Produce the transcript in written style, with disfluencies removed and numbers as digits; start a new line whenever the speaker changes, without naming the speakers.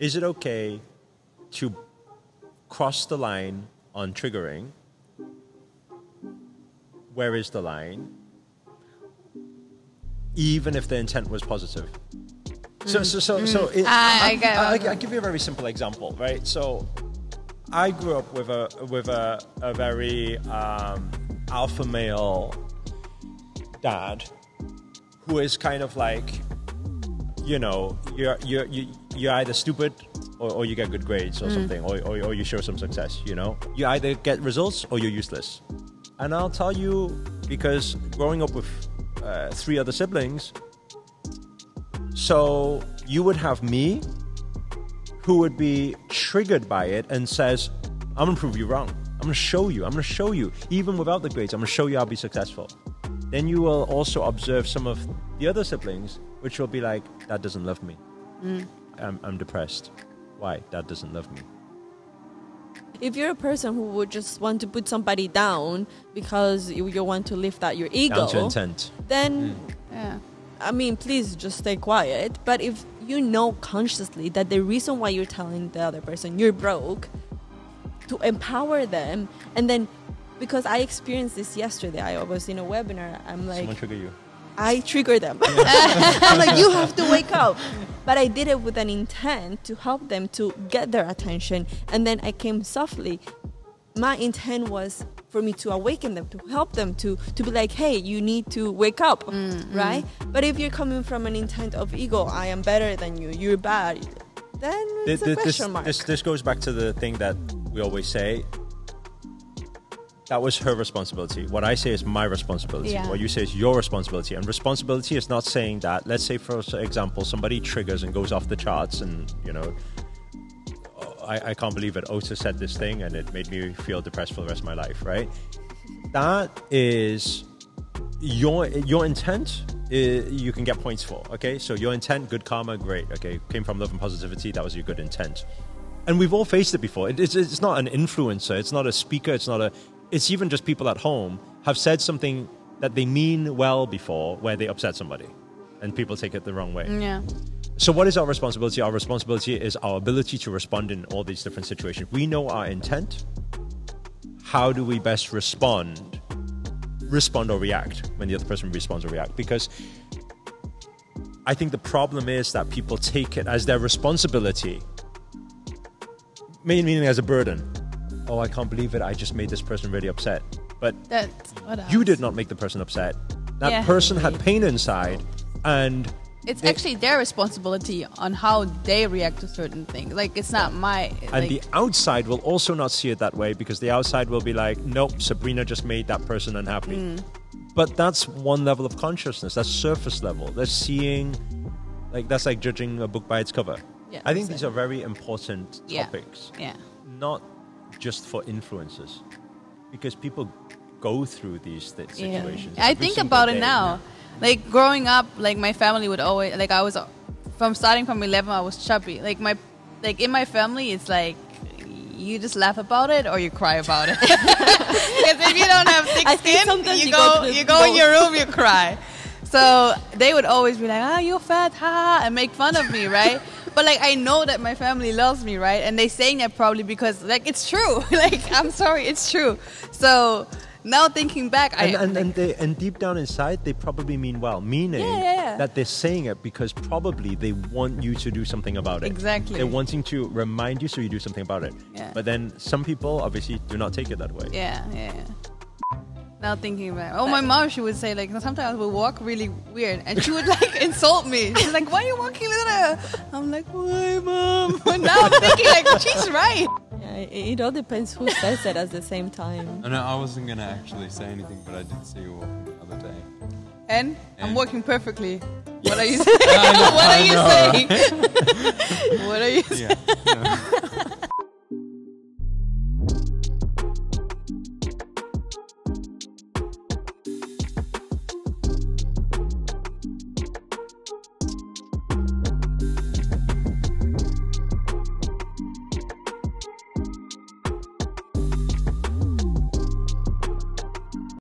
Is it okay to cross the line on triggering? Where is the line? Even if the intent was positive. I'll give you a very simple example, right? So I grew up with a very alpha male dad who is kind of like, you're either stupid or you get good grades or something, or you show some success, You either get results or you're useless. And I'll tell you, because growing up with 3 other siblings, so you would have me who would be triggered by it and says, I'm going to prove you wrong. I'm going to show you. Even without the grades, I'm going to show you I'll be successful. Then you will also observe some of the other siblings, which will be like, Dad doesn't love me. I'm depressed. Why? Dad doesn't love me.
If you're a person who would just want to put somebody down because you want to lift out your ego,
down to intent,
then please just stay quiet. But if you know consciously that the reason why you're telling the other person you're broke, to empower them, and then, because I experienced this yesterday, I was in a webinar, I'm like,
someone trigger you.
I trigger them. I'm like, you have to wake up. But I did it with an intent to help them to get their attention. And then I came softly. My intent was for me to awaken them, to help them, to be like, hey, you need to wake up, right? But if you're coming from an intent of ego, I am better than you, you're bad, then it's a question mark.
This goes back to the thing that we always say. That was her responsibility. What I say is my responsibility. Yeah. What you say is your responsibility. And responsibility is not saying that, let's say, for example, somebody triggers and goes off the charts and, I can't believe it. Ota said this thing and it made me feel depressed for the rest of my life, right? That is your intent. You can get points for, okay? So your intent, good karma, great, okay? Came from love and positivity. That was your good intent. And we've all faced it before. It's not an influencer. It's not a speaker. It's even just people at home have said something that they mean well before where they upset somebody and people take it the wrong way.
Yeah.
So what is our responsibility? Our responsibility is our ability to respond in all these different situations. We know our intent. How do we best respond or react when the other person responds or react? Because I think the problem is that people take it as their responsibility, meaning as a burden. Oh, I can't believe it. I just made this person really upset. But you did not make the person upset. That person had pain inside, and
it's actually their responsibility on how they react to certain things. Like, it's not my...
And the outside will also not see it that way, because the outside will be like, nope, Sabrina just made that person unhappy. But that's one level of consciousness. That's surface level. That's seeing... that's like judging a book by its cover.
Yeah,
I think these are very important topics.
Yeah.
Not just for influencers, because people go through these situations.
I think about it now. Like, growing up, like, my family would always, like, I was starting from 11, I was chubby. Like, in my family, it's like, you just laugh about it or you cry about it. Because if you don't have thick skin, you go in your room, you cry. So they would always be like, you're fat, ha, and make fun of me, right? But, like, I know that my family loves me, right? And they saying that probably because, like, it's true. Like, I'm sorry, it's true. So now thinking back,
and deep down inside, they probably mean well, meaning that they're saying it because probably they want you to do something about it.
Exactly.
They're wanting to remind you so you do something about it.
Yeah.
But then some people obviously do not take it that way.
Yeah. Now thinking about my mom, she would say, like, sometimes I would walk really weird and she would, like, insult me. She's like, why are you walking like that? I'm like, why, Mom? But now I'm thinking, like, she's right.
Yeah, it all depends who says it at the same time.
No, I wasn't going to actually say anything, but I did see you walking the other day.
And I'm walking perfectly. What are you saying? What are you saying? What are you saying?
Yeah.